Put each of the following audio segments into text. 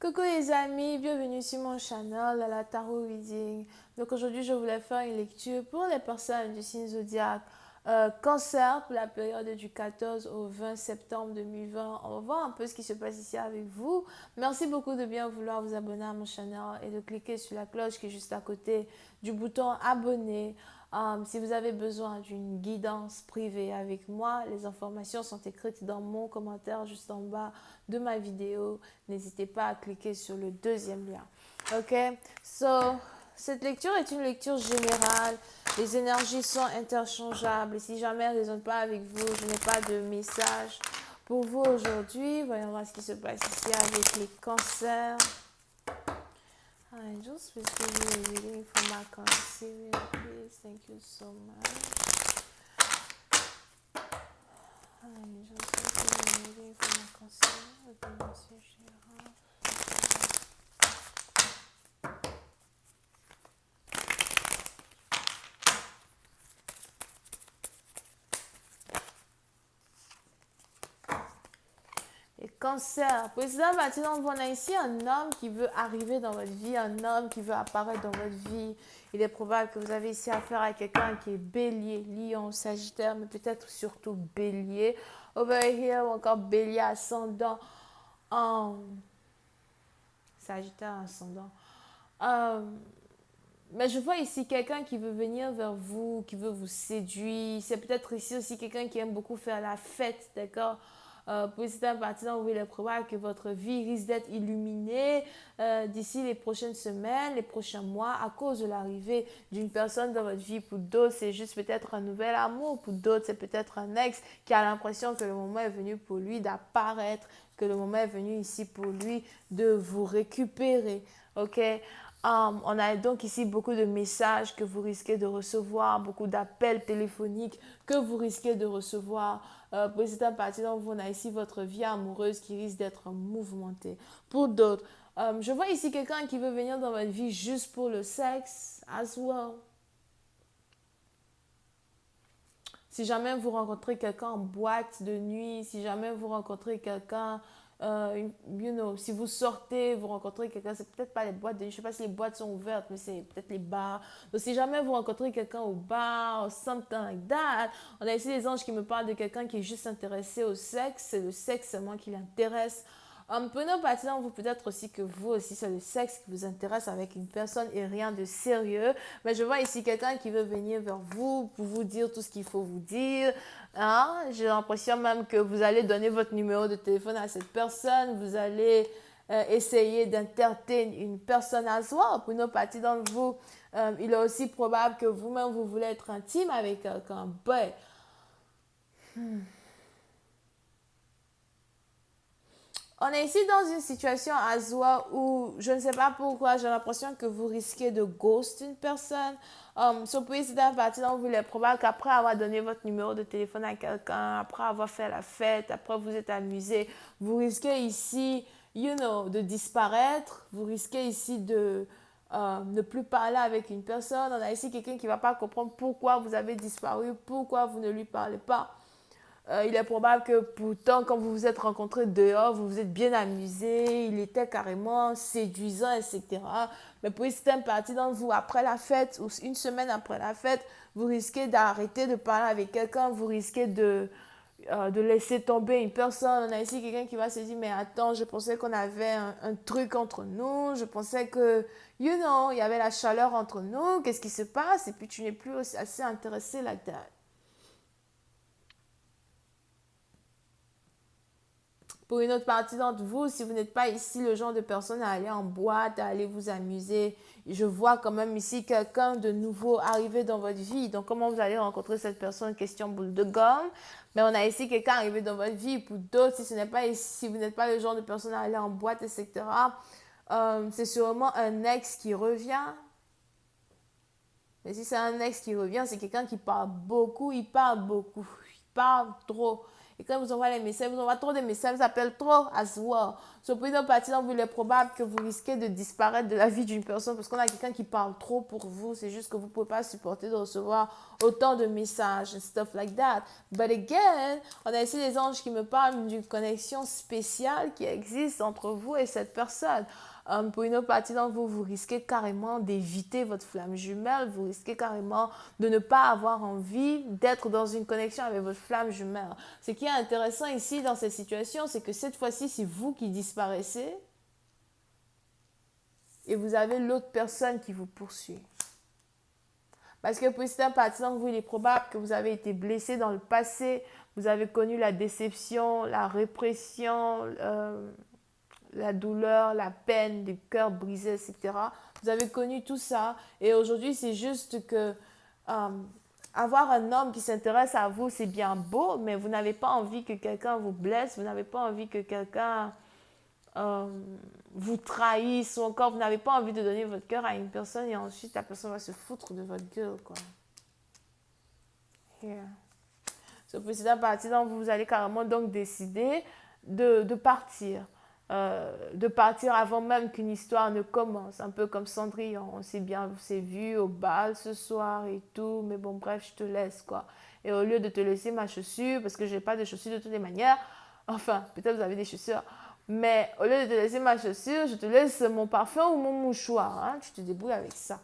Coucou les amis, bienvenue sur mon channel à la Tarot Reading. Donc aujourd'hui, je voulais faire une lecture pour les personnes du signe zodiaque Cancer pour la période du 14 au 20 septembre 2020. On va voir un peu ce qui se passe ici avec vous. Merci beaucoup de bien vouloir vous abonner à mon channel et de cliquer sur la cloche qui est juste à côté du bouton abonner. Si vous avez besoin d'une guidance privée avec moi, les informations sont écrites dans mon commentaire juste en bas de ma vidéo. N'hésitez pas à cliquer sur le deuxième lien. Ok, cette lecture est une lecture générale. Les énergies sont interchangeables. Et si jamais elles ne résonnent pas avec vous, je n'ai pas de message pour vous aujourd'hui. Voyons voir ce qui se passe ici avec les cancers. I just received a reading from my concealer, please. Thank you so much. I just received a reading from my concealer, the message général. Et cancer, président Bâtiment, on a ici un homme qui veut arriver dans votre vie, un homme qui veut apparaître dans votre vie. Il est probable que vous avez ici affaire à quelqu'un qui est bélier, lion, sagittaire, mais peut-être surtout bélier. Over here, ou encore bélier ascendant, sagittaire ascendant. Mais je vois ici quelqu'un qui veut venir vers vous, qui veut vous séduire. C'est peut-être ici aussi quelqu'un qui aime beaucoup faire la fête, d'accord? Pour certains partisans, oui, il est probable que votre vie risque d'être illuminée d'ici les prochaines semaines, les prochains mois, à cause de l'arrivée d'une personne dans votre vie. Pour d'autres, c'est juste peut-être un nouvel amour. Pour d'autres, c'est peut-être un ex qui a l'impression que le moment est venu pour lui d'apparaître, que le moment est venu ici pour lui de vous récupérer. Ok? On a donc ici beaucoup de messages que vous risquez de recevoir, beaucoup d'appels téléphoniques que vous risquez de recevoir. Pour certains partisans, on a ici votre vie amoureuse qui risque d'être mouvementée. Pour d'autres, je vois ici quelqu'un qui veut venir dans votre vie juste pour le sexe as well. Si jamais vous rencontrez quelqu'un en boîte de nuit, si jamais vous rencontrez quelqu'un, si vous sortez, vous rencontrez quelqu'un, c'est peut-être pas les boîtes de nuit, je sais pas si les boîtes sont ouvertes, mais c'est peut-être les bars. Donc si jamais vous rencontrez quelqu'un au bar, something like that, on a ici des anges qui me parlent de quelqu'un qui est juste intéressé au sexe, c'est le sexe seulement qui l'intéresse. Prenons partisans, vous peut-être aussi que vous aussi, c'est le sexe qui vous intéresse avec une personne et rien de sérieux. Mais je vois ici quelqu'un qui veut venir vers vous pour vous dire tout ce qu'il faut vous dire. Hein? J'ai l'impression même que vous allez donner votre numéro de téléphone à cette personne. Vous allez essayer d'entertainer une personne à soi. Pour nos parties d'entre vous, il est aussi probable que vous-même, vous voulez être intime avec quelqu'un. On est ici dans une situation à soi où je ne sais pas pourquoi j'ai l'impression que vous risquez de ghost une personne. C'est d'un parti dont vous est probable qu'après avoir donné votre numéro de téléphone à quelqu'un, après avoir fait la fête, après vous êtes amusé, vous risquez ici, de disparaître. Vous risquez ici de ne plus parler avec une personne. On a ici quelqu'un qui ne va pas comprendre pourquoi vous avez disparu, pourquoi vous ne lui parlez pas. Il est probable que pourtant, quand vous vous êtes rencontrés dehors, vous vous êtes bien amusé, il était carrément séduisant, etc. Mais pour certaines parties d'entre vous, après la fête ou une semaine après la fête, vous risquez d'arrêter de parler avec quelqu'un, vous risquez de laisser tomber une personne. On a ici quelqu'un qui va se dire, mais attends, je pensais qu'on avait un truc entre nous, je pensais que, il y avait la chaleur entre nous, qu'est-ce qui se passe? Et puis tu n'es plus aussi assez intéressé là-dedans. Pour une autre partie d'entre vous, si vous n'êtes pas ici le genre de personne à aller en boîte, à aller vous amuser, je vois quand même ici quelqu'un de nouveau arriver dans votre vie. Donc, comment vous allez rencontrer cette personne? Question boule de gomme. Mais on a ici quelqu'un arrivé dans votre vie. Pour d'autres, si ce n'est pas ici, si vous n'êtes pas le genre de personne à aller en boîte, etc., c'est sûrement un ex qui revient. Mais si c'est un ex qui revient, c'est quelqu'un qui parle beaucoup, il parle trop. Et quand vous envoie les messages, vous envoie trop de messages, vous appelle trop à se voir. So, pour une autre partie d'entre vous, il est probable que vous risquez de disparaître de la vie d'une personne parce qu'on a quelqu'un qui parle trop pour vous. C'est juste que vous ne pouvez pas supporter de recevoir autant de messages and stuff like that. But again, on a ici des anges qui me parlent d'une connexion spéciale qui existe entre vous et cette personne. Pour une autre partie d'entre vous, vous risquez carrément d'éviter votre flamme jumelle. Vous risquez carrément de ne pas avoir envie d'être dans une connexion avec votre flamme jumelle. Ce qui est intéressant ici dans cette situation, c'est que cette fois-ci, c'est vous qui disparaissez et vous avez l'autre personne qui vous poursuit. Parce que pour certaines parties d'entre vous, il est probable que vous avez été blessé dans le passé, vous avez connu la déception, la répression, la douleur, la peine, le cœur brisé, etc. Vous avez connu tout ça et aujourd'hui, c'est juste que avoir un homme qui s'intéresse à vous, c'est bien beau, mais vous n'avez pas envie que quelqu'un vous blesse, vous n'avez pas envie que quelqu'un vous trahisse ou encore vous n'avez pas envie de donner votre cœur à une personne et ensuite la personne va se foutre de votre gueule, quoi. Yeah. So, pour cette partie, donc, vous allez carrément donc décider de partir. De partir avant même qu'une histoire ne commence, un peu comme Cendrillon, on s'est vu au bal ce soir et tout, mais bon bref, je te laisse quoi. Et au lieu de te laisser ma chaussure, parce que je n'ai pas de chaussures de toutes les manières, enfin peut-être vous avez des chaussures, mais au lieu de te laisser ma chaussure, je te laisse mon parfum ou mon mouchoir, hein, tu te débrouilles avec ça.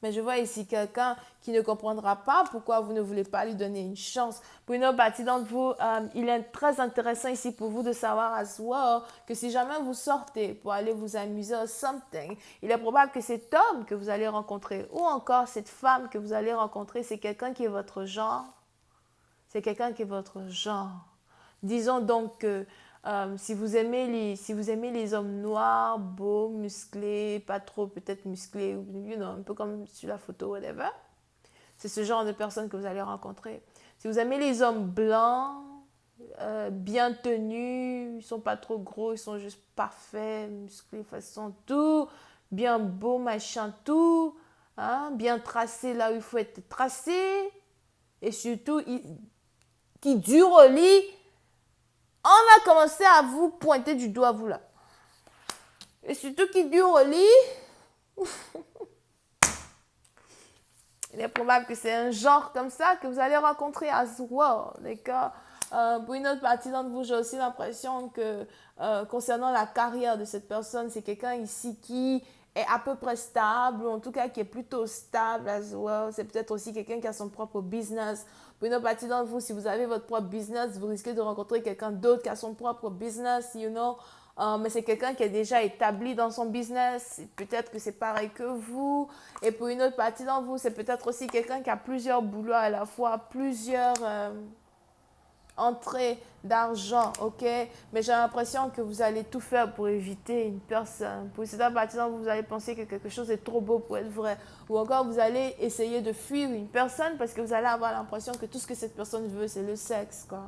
Mais je vois ici quelqu'un qui ne comprendra pas pourquoi vous ne voulez pas lui donner une chance. Pour une autre partie d'entre vous, il est très intéressant ici pour vous de savoir as well que si jamais vous sortez pour aller vous amuser à something, il est probable que cet homme que vous allez rencontrer ou encore cette femme que vous allez rencontrer, c'est quelqu'un qui est votre genre. C'est quelqu'un qui est votre genre. Disons donc que si vous aimez les hommes noirs, beaux, musclés, pas trop peut-être musclés, un peu comme sur la photo, whatever, c'est ce genre de personnes que vous allez rencontrer. Si vous aimez les hommes blancs, bien tenus, ils ne sont pas trop gros, ils sont juste parfaits, musclés, façon tout, bien beau, machin, tout, hein, bien tracé là où il faut être tracé, et surtout, qui dure au lit, on va commencer à vous pointer du doigt, vous là. Et surtout qui dure au lit, il est probable que c'est un genre comme ça que vous allez rencontrer as well, d'accord? Pour une autre partie d'entre vous, j'ai aussi l'impression que concernant la carrière de cette personne, c'est quelqu'un ici qui est à peu près stable, ou en tout cas qui est plutôt stable as well. C'est peut-être aussi quelqu'un qui a son propre business. Pour une autre partie d'entre vous, si vous avez votre propre business, vous risquez de rencontrer quelqu'un d'autre qui a son propre business, you know. Mais c'est quelqu'un qui est déjà établi dans son business. Peut-être que c'est pareil que vous. Et pour une autre partie d'entre vous, c'est peut-être aussi quelqu'un qui a plusieurs boulots à la fois, plusieurs entrées d'argent, ok? Mais j'ai l'impression que vous allez tout faire pour éviter une personne. Pour cette partie d'entre vous, vous allez penser que quelque chose est trop beau pour être vrai. Ou encore, vous allez essayer de fuir une personne parce que vous allez avoir l'impression que tout ce que cette personne veut, c'est le sexe, quoi.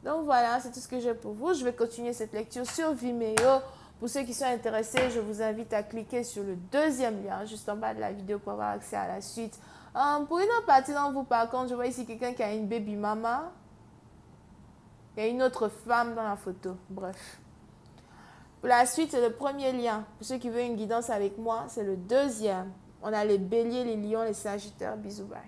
Donc voilà, c'est tout ce que j'ai pour vous. Je vais continuer cette lecture sur Vimeo. Pour ceux qui sont intéressés, je vous invite à cliquer sur le deuxième lien juste en bas de la vidéo pour avoir accès à la suite. Pour une autre partie d'entre vous, par contre, je vois ici quelqu'un qui a une baby mama. Il y a une autre femme dans la photo. Bref. Pour la suite, c'est le premier lien. Pour ceux qui veulent une guidance avec moi, c'est le deuxième. On a les béliers, les lions, les sagittaires. Bisous, bye.